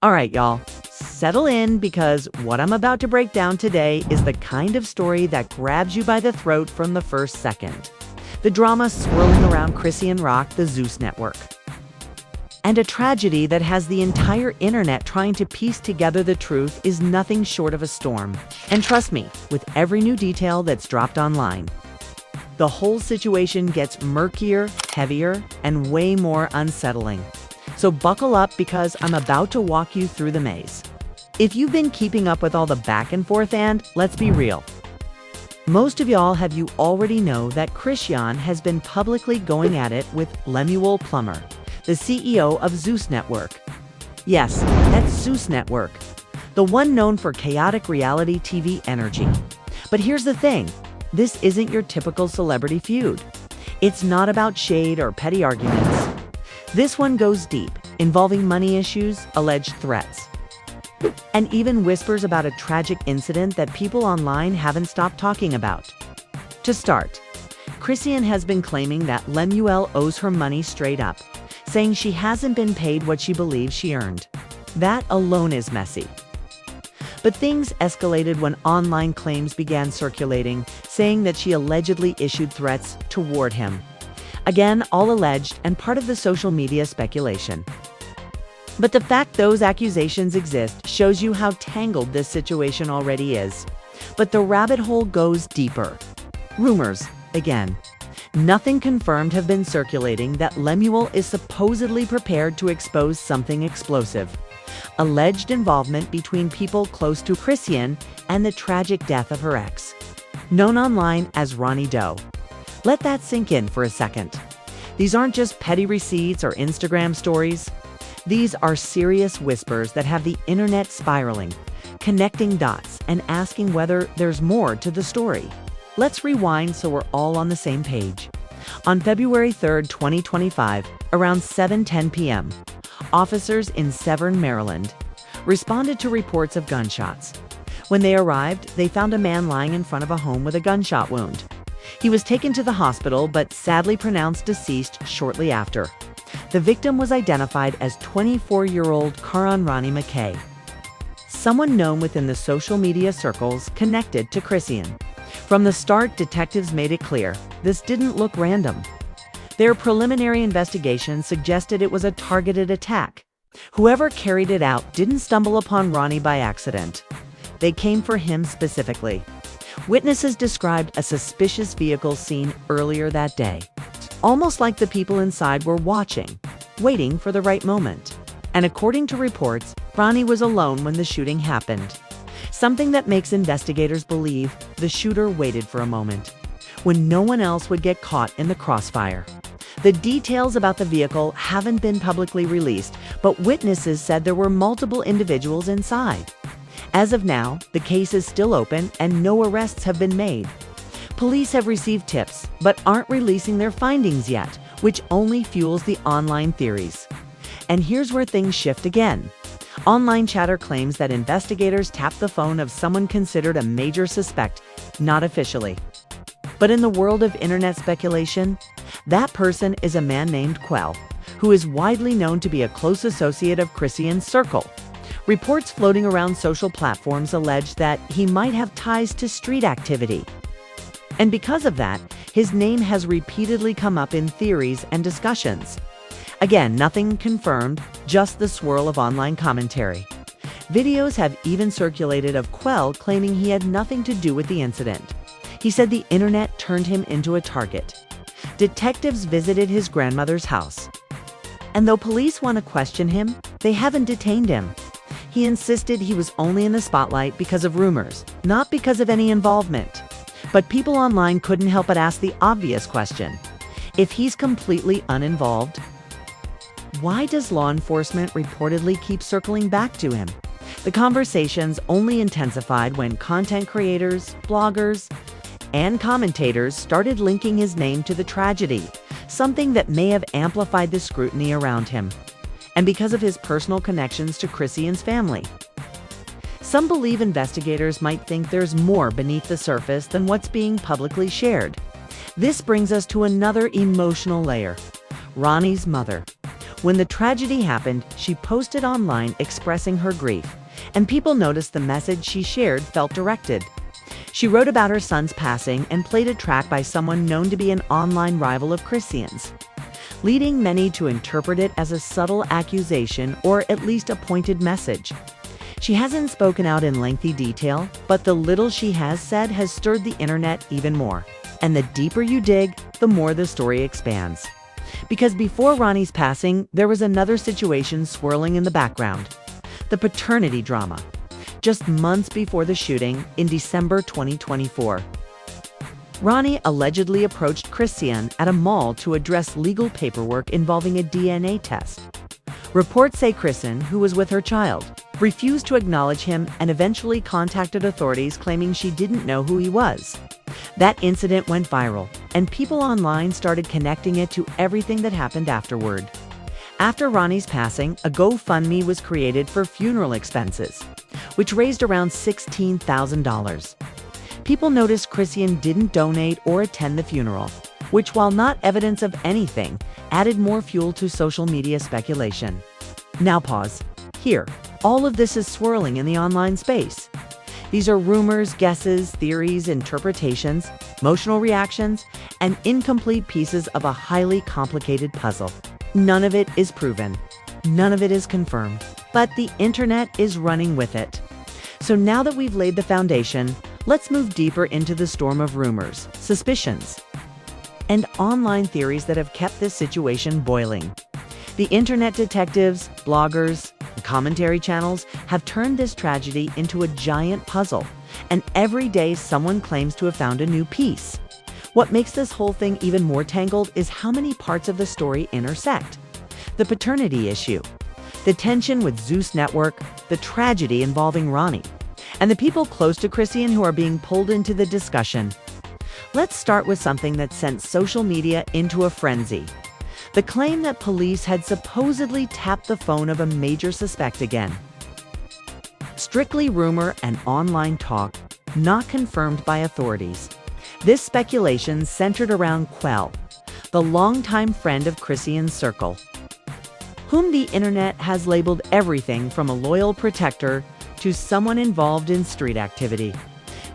All right, y'all, settle in because what I'm about to break down today is the kind of story that grabs you by the throat from the first second. The drama swirling around Chrisean Rock, the Zeus network. And a tragedy that has the entire internet trying to piece together the truth is nothing short of a storm. And trust me, with every new detail that's dropped online, the whole situation gets murkier, heavier, and way more unsettling. So buckle up because I'm about to walk you through the maze. If you've been keeping up with all the back and forth, and let's be real, most of y'all you already know that Chrisean has been publicly going at it with Lemuel Plummer, the CEO of Zeus Network. Yes, that's Zeus Network, the one known for chaotic reality TV energy. But here's the thing, this isn't your typical celebrity feud. It's not about shade or petty arguments. This one goes deep, involving money issues, alleged threats, and even whispers about a tragic incident that people online haven't stopped talking about. To start, Chrisean has been claiming that Lemuel owes her money straight up, saying she hasn't been paid what she believes she earned. That alone is messy. But things escalated when online claims began circulating, saying that she allegedly issued threats toward him. Again, all alleged and part of the social media speculation. But the fact those accusations exist shows you how tangled this situation already is. But the rabbit hole goes deeper. Rumors, again. Nothing confirmed have been circulating that Lemuel is supposedly prepared to expose something explosive. Alleged involvement between people close to Chrisean and the tragic death of her ex, known online as Ronnie Doe. Let that sink in for a second. These aren't just petty receipts or Instagram stories. These are serious whispers that have the internet spiraling, connecting dots and asking whether there's more to the story. Let's rewind so we're all on the same page. On February 3rd, 2025, around 7:10 p.m., officers in Severn, Maryland, responded to reports of gunshots. When they arrived, they found a man lying in front of a home with a gunshot wound. He was taken to the hospital but sadly pronounced deceased shortly after. The victim was identified as 24-year-old Ronnie McKay, someone known within the social media circles connected to Chrisean. From the start, detectives made it clear this didn't look random. Their preliminary investigation suggested it was a targeted attack. Whoever carried it out didn't stumble upon Ronnie by accident. They came for him specifically. Witnesses described a suspicious vehicle seen earlier that day, almost like the people inside were watching, waiting for the right moment. And according to reports, Ronnie was alone when the shooting happened. Something that makes investigators believe the shooter waited for a moment, when no one else would get caught in the crossfire. The details about the vehicle haven't been publicly released, but witnesses said there were multiple individuals inside. As of now, the case is still open and no arrests have been made. Police have received tips, but aren't releasing their findings yet, which only fuels the online theories. And here's where things shift again. Online chatter claims that investigators tapped the phone of someone considered a major suspect, not officially. But in the world of internet speculation, that person is a man named Quell, who is widely known to be a close associate of Chrisean's circle. Reports floating around social platforms allege that he might have ties to street activity. And because of that, his name has repeatedly come up in theories and discussions. Again, nothing confirmed, just the swirl of online commentary. Videos have even circulated of Quell claiming he had nothing to do with the incident. He said the internet turned him into a target. Detectives visited his grandmother's house. And though police want to question him, they haven't detained him. He insisted he was only in the spotlight because of rumors, not because of any involvement. But people online couldn't help but ask the obvious question. If he's completely uninvolved, why does law enforcement reportedly keep circling back to him? The conversations only intensified when content creators, bloggers, and commentators started linking his name to the tragedy, something that may have amplified the scrutiny around him. And because of his personal connections to Chrisean's family. Some believe investigators might think there's more beneath the surface than what's being publicly shared. This brings us to another emotional layer, Ronnie's mother. When the tragedy happened, she posted online expressing her grief, and people noticed the message she shared felt directed. She wrote about her son's passing and played a track by someone known to be an online rival of Chrisean's, leading many to interpret it as a subtle accusation or at least a pointed message. She hasn't spoken out in lengthy detail, but the little she has said has stirred the internet even more. And the deeper you dig, the more the story expands. Because before Ronnie's passing, there was another situation swirling in the background: the paternity drama. Just months before the shooting, in December 2024, Ronnie allegedly approached Chrisean at a mall to address legal paperwork involving a DNA test. Reports say Chrisean, who was with her child, refused to acknowledge him and eventually contacted authorities claiming she didn't know who he was. That incident went viral, and people online started connecting it to everything that happened afterward. After Ronnie's passing, a GoFundMe was created for funeral expenses, which raised around $16,000. People noticed Chrisean didn't donate or attend the funeral, which, while not evidence of anything, added more fuel to social media speculation. Now pause. Here, all of this is swirling in the online space. These are rumors, guesses, theories, interpretations, emotional reactions, and incomplete pieces of a highly complicated puzzle. None of it is proven. None of it is confirmed. But the internet is running with it. So now that we've laid the foundation, let's move deeper into the storm of rumors, suspicions, and online theories that have kept this situation boiling. The internet detectives, bloggers, and commentary channels have turned this tragedy into a giant puzzle, and every day someone claims to have found a new piece. What makes this whole thing even more tangled is how many parts of the story intersect. The paternity issue, the tension with Zeus Network, the tragedy involving Ronnie, and the people close to Chrisean who are being pulled into the discussion. Let's start with something that sent social media into a frenzy: the claim that police had supposedly tapped the phone of a major suspect again. Strictly rumor and online talk, not confirmed by authorities. This speculation centered around Lled, the longtime friend of Chrisean's circle, whom the internet has labeled everything from a loyal protector to someone involved in street activity.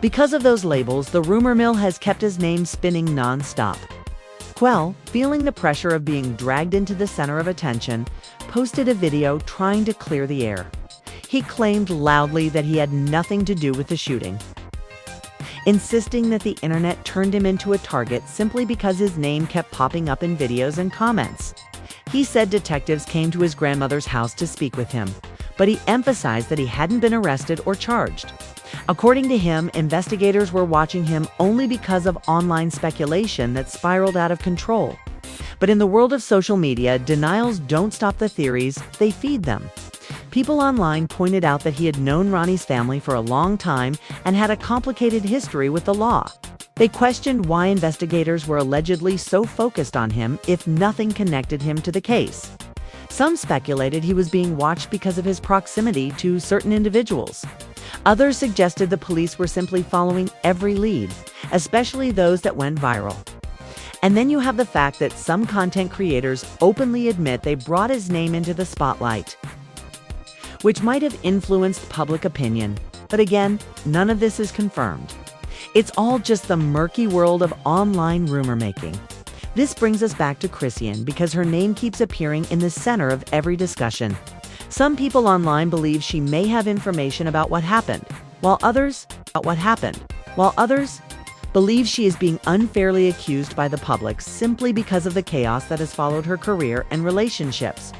Because of those labels, the rumor mill has kept his name spinning non-stop. Lled, feeling the pressure of being dragged into the center of attention, posted a video trying to clear the air. He claimed loudly that he had nothing to do with the shooting, insisting that the internet turned him into a target simply because his name kept popping up in videos and comments. He said detectives came to his grandmother's house to speak with him, but he emphasized that he hadn't been arrested or charged. According to him, investigators were watching him only because of online speculation that spiraled out of control. But in the world of social media, denials don't stop the theories, they feed them. People online pointed out that he had known Ronnie's family for a long time and had a complicated history with the law. They questioned why investigators were allegedly so focused on him if nothing connected him to the case. Some speculated he was being watched because of his proximity to certain individuals. Others suggested the police were simply following every lead, especially those that went viral. And then you have the fact that some content creators openly admit they brought his name into the spotlight, which might have influenced public opinion. But again, none of this is confirmed. It's all just the murky world of online rumor making. This brings us back to Chrisean because her name keeps appearing in the center of every discussion. Some people online believe she may have information about what happened, while others believe she is being unfairly accused by the public simply because of the chaos that has followed her career and relationships.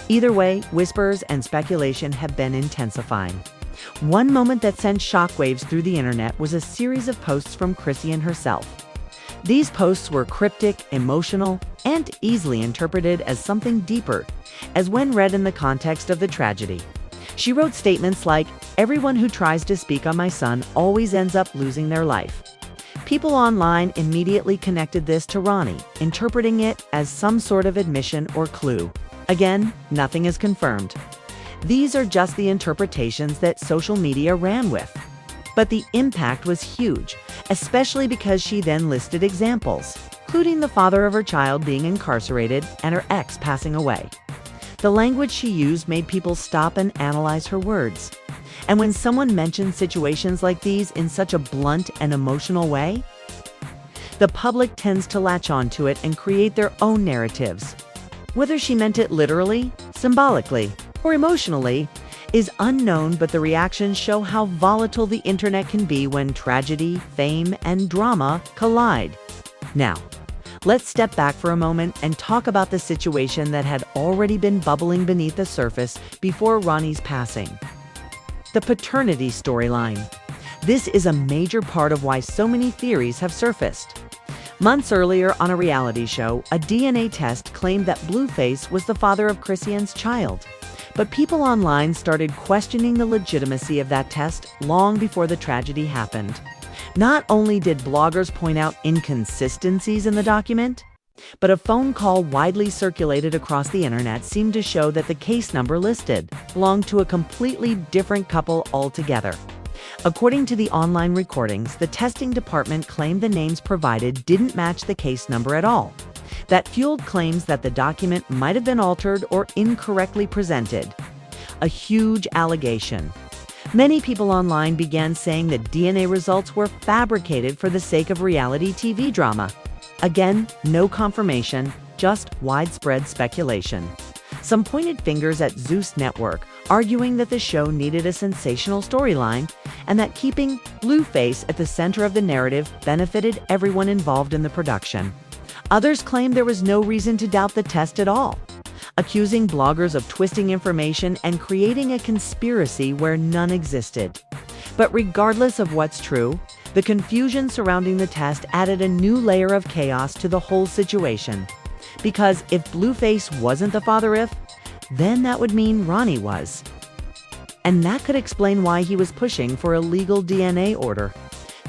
Either way, whispers and speculation have been intensifying. One moment that sent shockwaves through the internet was a series of posts from Chrisean herself. These posts were cryptic, emotional, and easily interpreted as something deeper, as when read in the context of the tragedy. She wrote statements like, "Everyone who tries to speak on my son always ends up losing their life." People online immediately connected this to Ronnie, interpreting it as some sort of admission or clue. Again, nothing is confirmed. These are just the interpretations that social media ran with. But the impact was huge, especially because she then listed examples, including the father of her child being incarcerated and her ex passing away. The language she used made people stop and analyze her words. And when someone mentions situations like these in such a blunt and emotional way, the public tends to latch onto it and create their own narratives. Whether she meant it literally, symbolically, or emotionally is unknown, but the reactions show how volatile the internet can be when tragedy, fame, and drama collide. Now, let's step back for a moment and talk about the situation that had already been bubbling beneath the surface before Ronnie's passing. The paternity storyline. This is a major part of why so many theories have surfaced. Months earlier on a reality show, a DNA test claimed that Blueface was the father of Chrisean's child. But people online started questioning the legitimacy of that test long before the tragedy happened. Not only did bloggers point out inconsistencies in the document, but a phone call widely circulated across the internet seemed to show that the case number listed belonged to a completely different couple altogether. According to the online recordings, the testing department claimed the names provided didn't match the case number at all. That fueled claims that the document might have been altered or incorrectly presented. A huge allegation. Many people online began saying that DNA results were fabricated for the sake of reality TV drama. Again, no confirmation, just widespread speculation. Some pointed fingers at Zeus Network, arguing that the show needed a sensational storyline and that keeping Blueface at the center of the narrative benefited everyone involved in the production. Others claimed there was no reason to doubt the test at all, accusing bloggers of twisting information and creating a conspiracy where none existed. But regardless of what's true, the confusion surrounding the test added a new layer of chaos to the whole situation. Because if Blueface wasn't the father, then that would mean Ronnie was. And that could explain why he was pushing for a legal DNA order.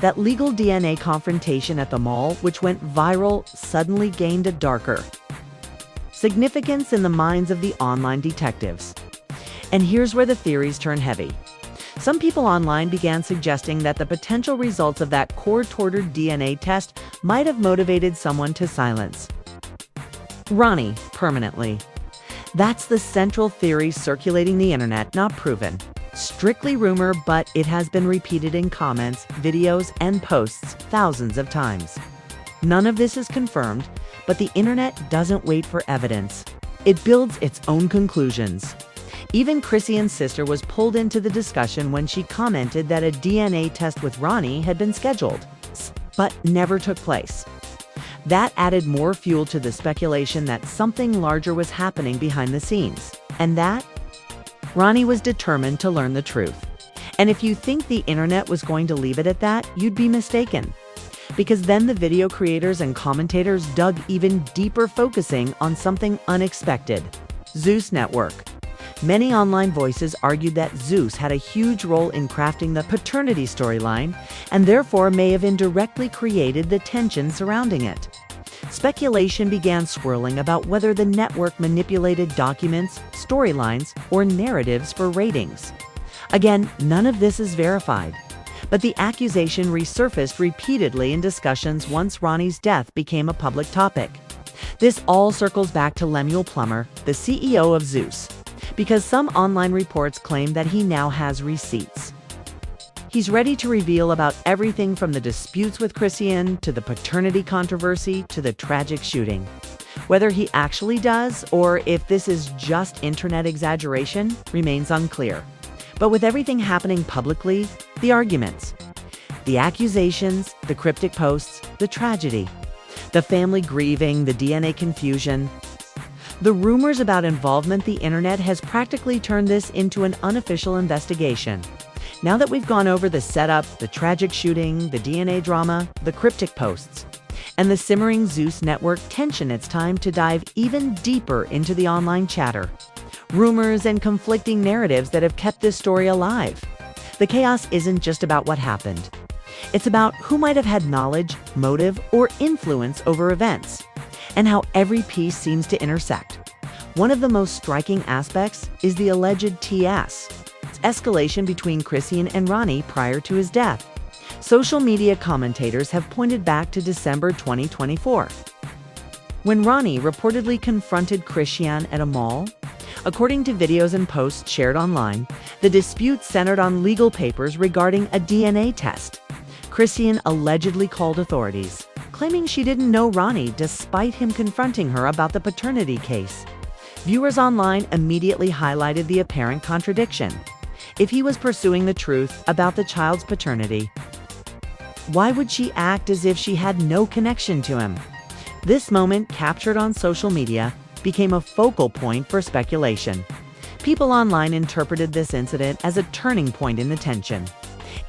That legal DNA confrontation at the mall, which went viral, suddenly gained a darker significance in the minds of the online detectives. And here's where the theories turn heavy. Some people online began suggesting that the potential results of that court-ordered DNA test might have motivated someone to silence Ronnie permanently. That's the central theory circulating the internet, not proven. Strictly rumor, but it has been repeated in comments, videos, and posts thousands of times. None of this is confirmed, but the internet doesn't wait for evidence. It builds its own conclusions. Even Chrisean's sister was pulled into the discussion when she commented that a DNA test with Ronnie had been scheduled, but never took place. That added more fuel to the speculation that something larger was happening behind the scenes, and that Ronnie was determined to learn the truth. And if you think the internet was going to leave it at that, you'd be mistaken. Because then the video creators and commentators dug even deeper, focusing on something unexpected: Zeus Network. Many online voices argued that Zeus had a huge role in crafting the paternity storyline and therefore may have indirectly created the tension surrounding it. Speculation began swirling about whether the network manipulated documents, storylines, or narratives for ratings. Again, none of this is verified, but the accusation resurfaced repeatedly in discussions once Ronnie's death became a public topic. This all circles back to Lemuel Plummer, the CEO of Zeus, because some online reports claim that he now has receipts. He's ready to reveal about everything from the disputes with Chrisean to the paternity controversy to the tragic shooting. Whether he actually does or if this is just internet exaggeration remains unclear. But with everything happening publicly, the arguments, the accusations, the cryptic posts, the tragedy, the family grieving, the DNA confusion, the rumors about involvement, the internet has practically turned this into an unofficial investigation. Now that we've gone over the setup, the tragic shooting, the DNA drama, the cryptic posts, and the simmering Zeus Network tension, it's time to dive even deeper into the online chatter, rumors, and conflicting narratives that have kept this story alive. The chaos isn't just about what happened. It's about who might have had knowledge, motive, or influence over events, and how every piece seems to intersect. One of the most striking aspects is the alleged TS, escalation between Chrisean and Ronnie prior to his death. Social media commentators have pointed back to December 2024, when Ronnie reportedly confronted Chrisean at a mall, According to videos and posts shared online, the dispute centered on legal papers regarding a DNA test. Chrisean allegedly called authorities, claiming she didn't know Ronnie despite him confronting her about the paternity case. Viewers online immediately highlighted the apparent contradiction. If he was pursuing the truth about the child's paternity, why would she act as if she had no connection to him? This moment, captured on social media, became a focal point for speculation. People online interpreted this incident as a turning point in the tension.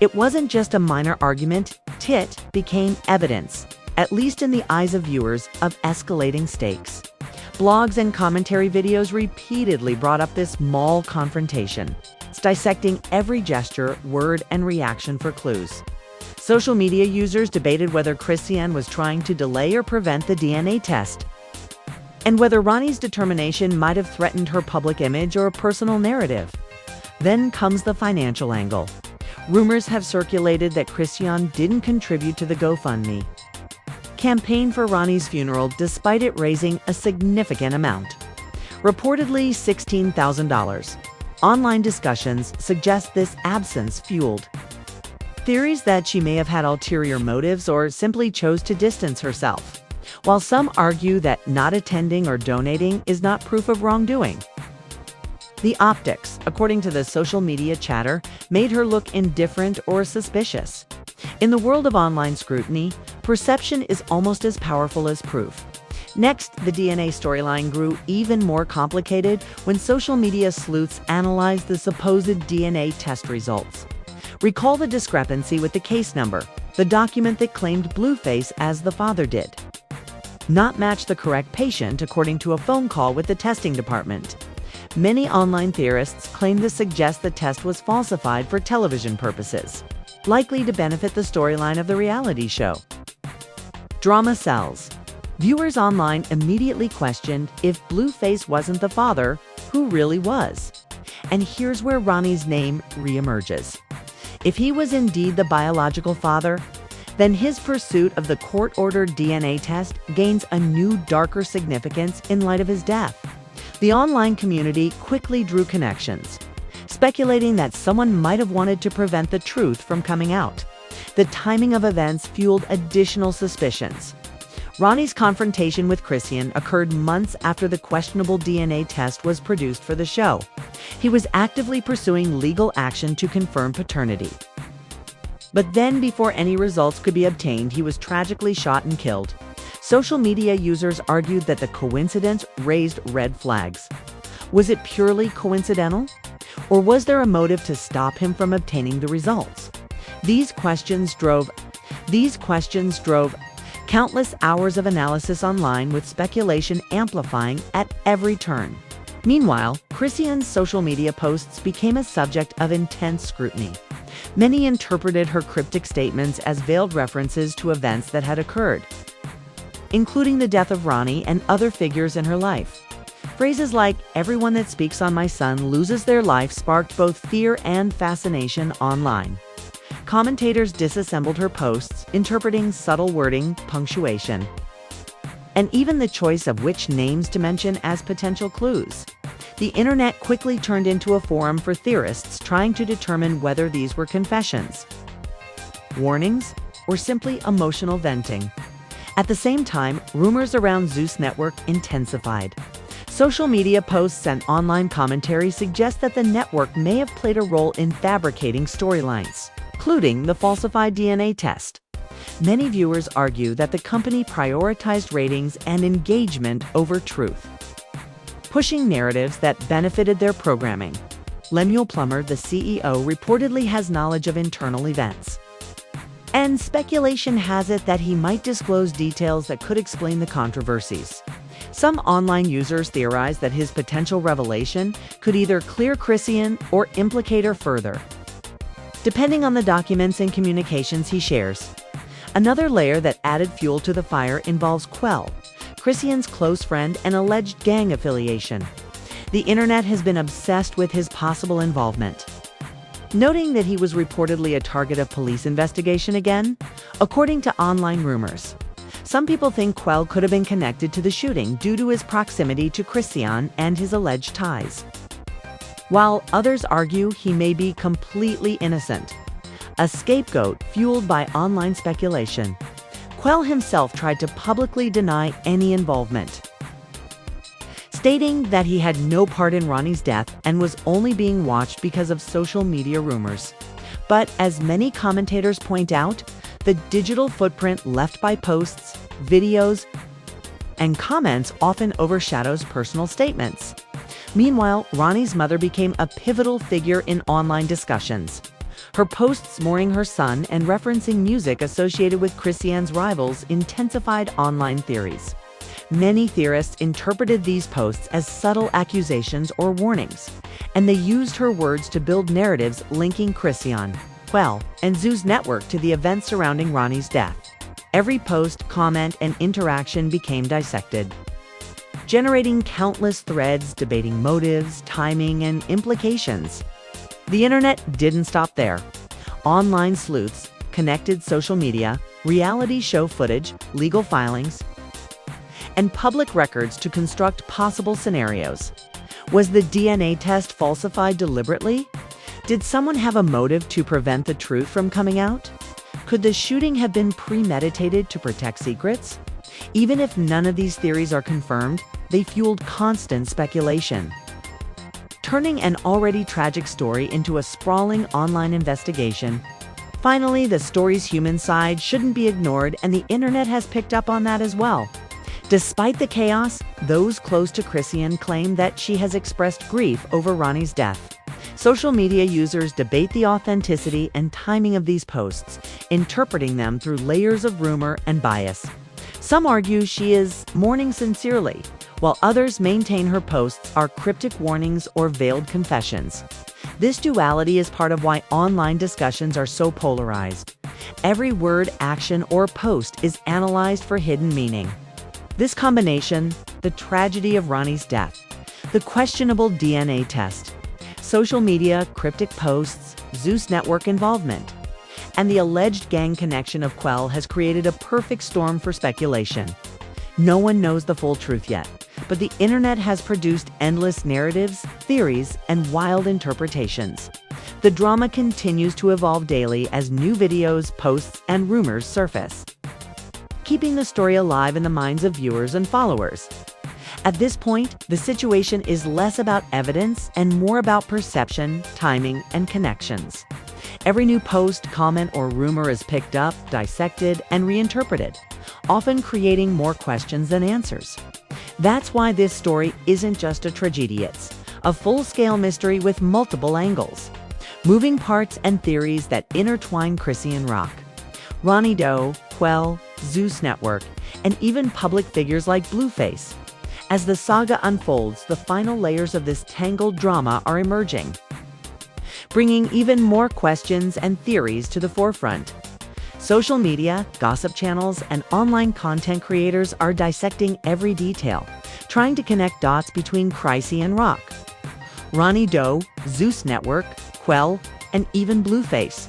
It wasn't just a minor argument, it became evidence, at least in the eyes of viewers, of escalating stakes. Blogs and commentary videos repeatedly brought up this small confrontation, dissecting every gesture, word, and reaction for clues. Social media users debated whether Chrisean was trying to delay or prevent the DNA test, and whether Ronnie's determination might have threatened her public image or personal narrative. Then comes the financial angle. Rumors have circulated that Chrisean didn't contribute to the GoFundMe campaign for Ronnie's funeral despite it raising a significant amount, reportedly $16,000. Online discussions suggest this absence fueled theories that she may have had ulterior motives or simply chose to distance herself, while some argue that not attending or donating is not proof of wrongdoing. The optics, according to the social media chatter, made her look indifferent or suspicious. In the world of online scrutiny, perception is almost as powerful as proof. Next, the DNA storyline grew even more complicated when social media sleuths analyzed the supposed DNA test results. Recall the discrepancy with the case number, the document that claimed Blueface as the father did not match the correct patient according to a phone call with the testing department. Many online theorists claim this suggests the test was falsified for television purposes, likely to benefit the storyline of the reality show. Drama sells. Viewers online immediately questioned if Blueface wasn't the father, who really was? And here's where Ronnie's name reemerges. If he was indeed the biological father, then his pursuit of the court-ordered DNA test gains a new, darker significance in light of his death. The online community quickly drew connections, speculating that someone might have wanted to prevent the truth from coming out. The timing of events fueled additional suspicions. Ronnie's confrontation with Chrisean occurred months after the questionable DNA test was produced for the show. He was actively pursuing legal action to confirm paternity. But then, before any results could be obtained, he was tragically shot and killed. Social media users argued that the coincidence raised red flags. Was it purely coincidental? Or was there a motive to stop him from obtaining the results? These questions drove countless hours of analysis online, with speculation amplifying at every turn. Meanwhile, Chrisean's social media posts became a subject of intense scrutiny. Many interpreted her cryptic statements as veiled references to events that had occurred, including the death of Ronnie and other figures in her life. Phrases like "everyone that speaks on my son loses their life" sparked both fear and fascination online. Commentators disassembled her posts, interpreting subtle wording, punctuation, and even the choice of which names to mention as potential clues. The internet quickly turned into a forum for theorists trying to determine whether these were confessions, warnings, or simply emotional venting. At the same time, rumors around Zeus Network intensified. Social media posts and online commentary suggest that the network may have played a role in fabricating storylines, including the falsified DNA test. Many viewers argue that the company prioritized ratings and engagement over truth, pushing narratives that benefited their programming. Lemuel Plummer, the CEO, reportedly has knowledge of internal events, and speculation has it that he might disclose details that could explain the controversies. Some online users theorize that his potential revelation could either clear Chrisean or implicate her further, depending on the documents and communications he shares. Another layer that added fuel to the fire involves Quell, Chrisean's close friend and alleged gang affiliation. The internet has been obsessed with his possible involvement, noting that he was reportedly a target of police investigation again, according to online rumors. Some people think Quell could have been connected to the shooting due to his proximity to Chrisean and his alleged ties, while others argue he may be completely innocent, a scapegoat fueled by online speculation. Quell himself tried to publicly deny any involvement, stating that he had no part in Ronnie's death and was only being watched because of social media rumors. But as many commentators point out, the digital footprint left by posts, videos, and comments often overshadows personal statements. Meanwhile, Ronnie's mother became a pivotal figure in online discussions. Her posts mourning her son and referencing music associated with Chrisean's rivals intensified online theories. Many theorists interpreted these posts as subtle accusations or warnings, and they used her words to build narratives linking Chrisean, Quell, and Zoo's network to the events surrounding Ronnie's death. Every post, comment, and interaction became dissected, generating countless threads debating motives, timing, and implications. The internet didn't stop there. Online sleuths connected social media, reality show footage, legal filings, and public records to construct possible scenarios. Was the DNA test falsified deliberately? Did someone have a motive to prevent the truth from coming out? Could the shooting have been premeditated to protect secrets? Even if none of these theories are confirmed, they fueled constant speculation, turning an already tragic story into a sprawling online investigation. Finally, the story's human side shouldn't be ignored, and the internet has picked up on that as well. Despite the chaos, those close to Chrisean claim that she has expressed grief over Ronnie's death. Social media users debate the authenticity and timing of these posts, interpreting them through layers of rumor and bias. Some argue she is mourning sincerely, while others maintain her posts are cryptic warnings or veiled confessions. This duality is part of why online discussions are so polarized. Every word, action, or post is analyzed for hidden meaning. This combination, the tragedy of Ronnie's death, the questionable DNA test, social media, cryptic posts, Zeus network involvement, and the alleged gang connection of Quell has created a perfect storm for speculation. No one knows the full truth yet, but the internet has produced endless narratives, theories, and wild interpretations. The drama continues to evolve daily as new videos, posts, and rumors surface, keeping the story alive in the minds of viewers and followers. At this point, the situation is less about evidence and more about perception, timing, and connections. Every new post, comment, or rumor is picked up, dissected, and reinterpreted, often creating more questions than answers. That's why this story isn't just a tragedy, it's a full-scale mystery with multiple angles, moving parts and theories that intertwine Chrisean rock, Ronnie Doe, Quell, Zeus Network, and even public figures like Blueface. As the saga unfolds, the final layers of this tangled drama are emerging, bringing even more questions and theories to the forefront. Social media, gossip channels, and online content creators are dissecting every detail, trying to connect dots between Chrisean rock, Ronnie Doe, Zeus Network, Quell, and even Blueface.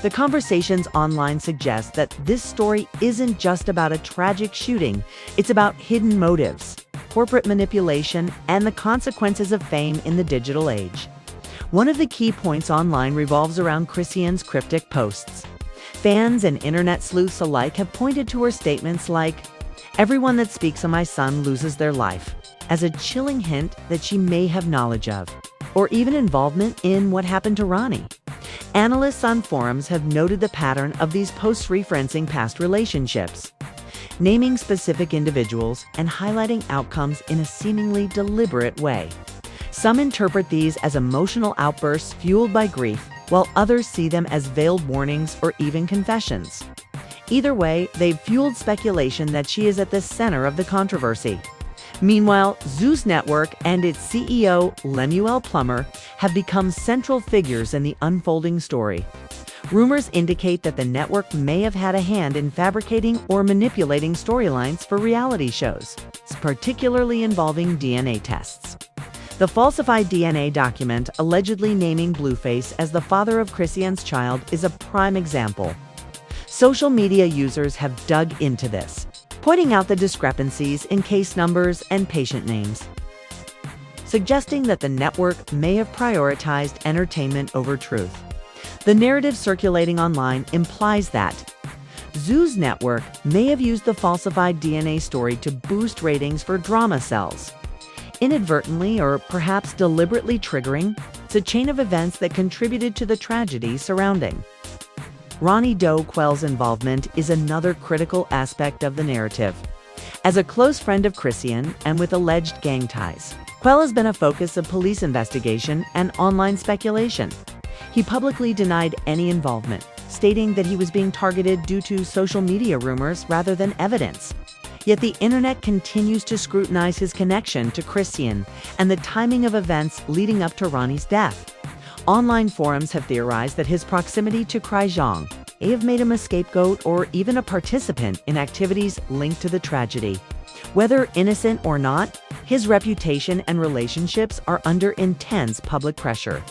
The conversations online suggest that this story isn't just about a tragic shooting, it's about hidden motives, corporate manipulation, and the consequences of fame in the digital age. One of the key points online revolves around Chrisean's cryptic posts. Fans and internet sleuths alike have pointed to her statements like, "Everyone that speaks of my son loses their life," as a chilling hint that she may have knowledge of, or even involvement in what happened to Ronnie. Analysts on forums have noted the pattern of these posts referencing past relationships, naming specific individuals and highlighting outcomes in a seemingly deliberate way. Some interpret these as emotional outbursts fueled by grief, while others see them as veiled warnings or even confessions. Either way, they've fueled speculation that she is at the center of the controversy. Meanwhile, Zeus Network and its CEO, Lemuel Plummer, have become central figures in the unfolding story. Rumors indicate that the network may have had a hand in fabricating or manipulating storylines for reality shows, particularly involving DNA tests. The falsified DNA document allegedly naming Blueface as the father of Chrisean's child is a prime example. Social media users have dug into this, pointing out the discrepancies in case numbers and patient names, suggesting that the network may have prioritized entertainment over truth. The narrative circulating online implies that Zoo's network may have used the falsified DNA story to boost ratings for drama cells, inadvertently or perhaps deliberately triggering a chain of events that contributed to the tragedy surrounding Ronnie Doe. Quell's involvement is another critical aspect of the narrative. As a close friend of Chrisean and with alleged gang ties, Quell has been a focus of police investigation and online speculation. He publicly denied any involvement, stating that he was being targeted due to social media rumors rather than evidence. Yet the internet continues to scrutinize his connection to Chrisean and the timing of events leading up to Ronnie's death. Online forums have theorized that his proximity to Chrisean may have made him a scapegoat or even a participant in activities linked to the tragedy. Whether innocent or not, his reputation and relationships are under intense public pressure.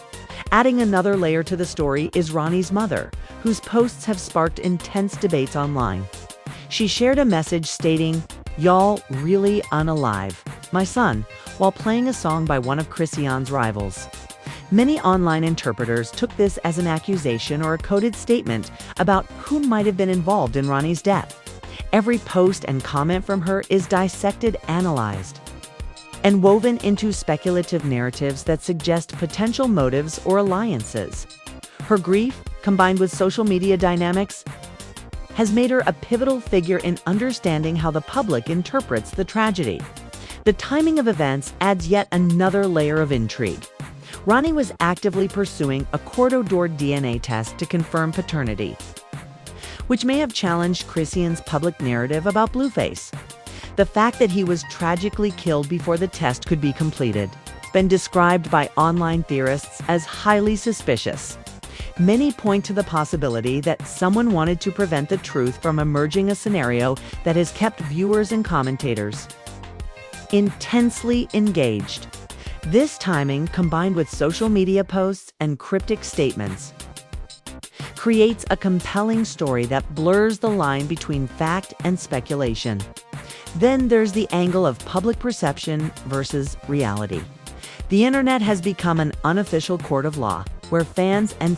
Adding another layer to the story is Ronnie's mother, whose posts have sparked intense debates online. She shared a message stating, "Y'all really unalive my son," while playing a song by one of Chrisean's rivals. Many online interpreters took this as an accusation or a coded statement about who might have been involved in Ronnie's death. Every post and comment from her is dissected, analyzed, and woven into speculative narratives that suggest potential motives or alliances. Her grief, combined with social media dynamics, has made her a pivotal figure in understanding how the public interprets the tragedy. The timing of events adds yet another layer of intrigue. Ronnie was actively pursuing a court-ordered DNA test to confirm paternity, which may have challenged Chrisean's public narrative about Blueface. The fact that he was tragically killed before the test could be completed has been described by online theorists as highly suspicious. Many point to the possibility that someone wanted to prevent the truth from emerging, a scenario that has kept viewers and commentators intensely engaged. This timing, combined with social media posts and cryptic statements, creates a compelling story that blurs the line between fact and speculation. Then there's the angle of public perception versus reality. The internet has become an unofficial court of law, where fans and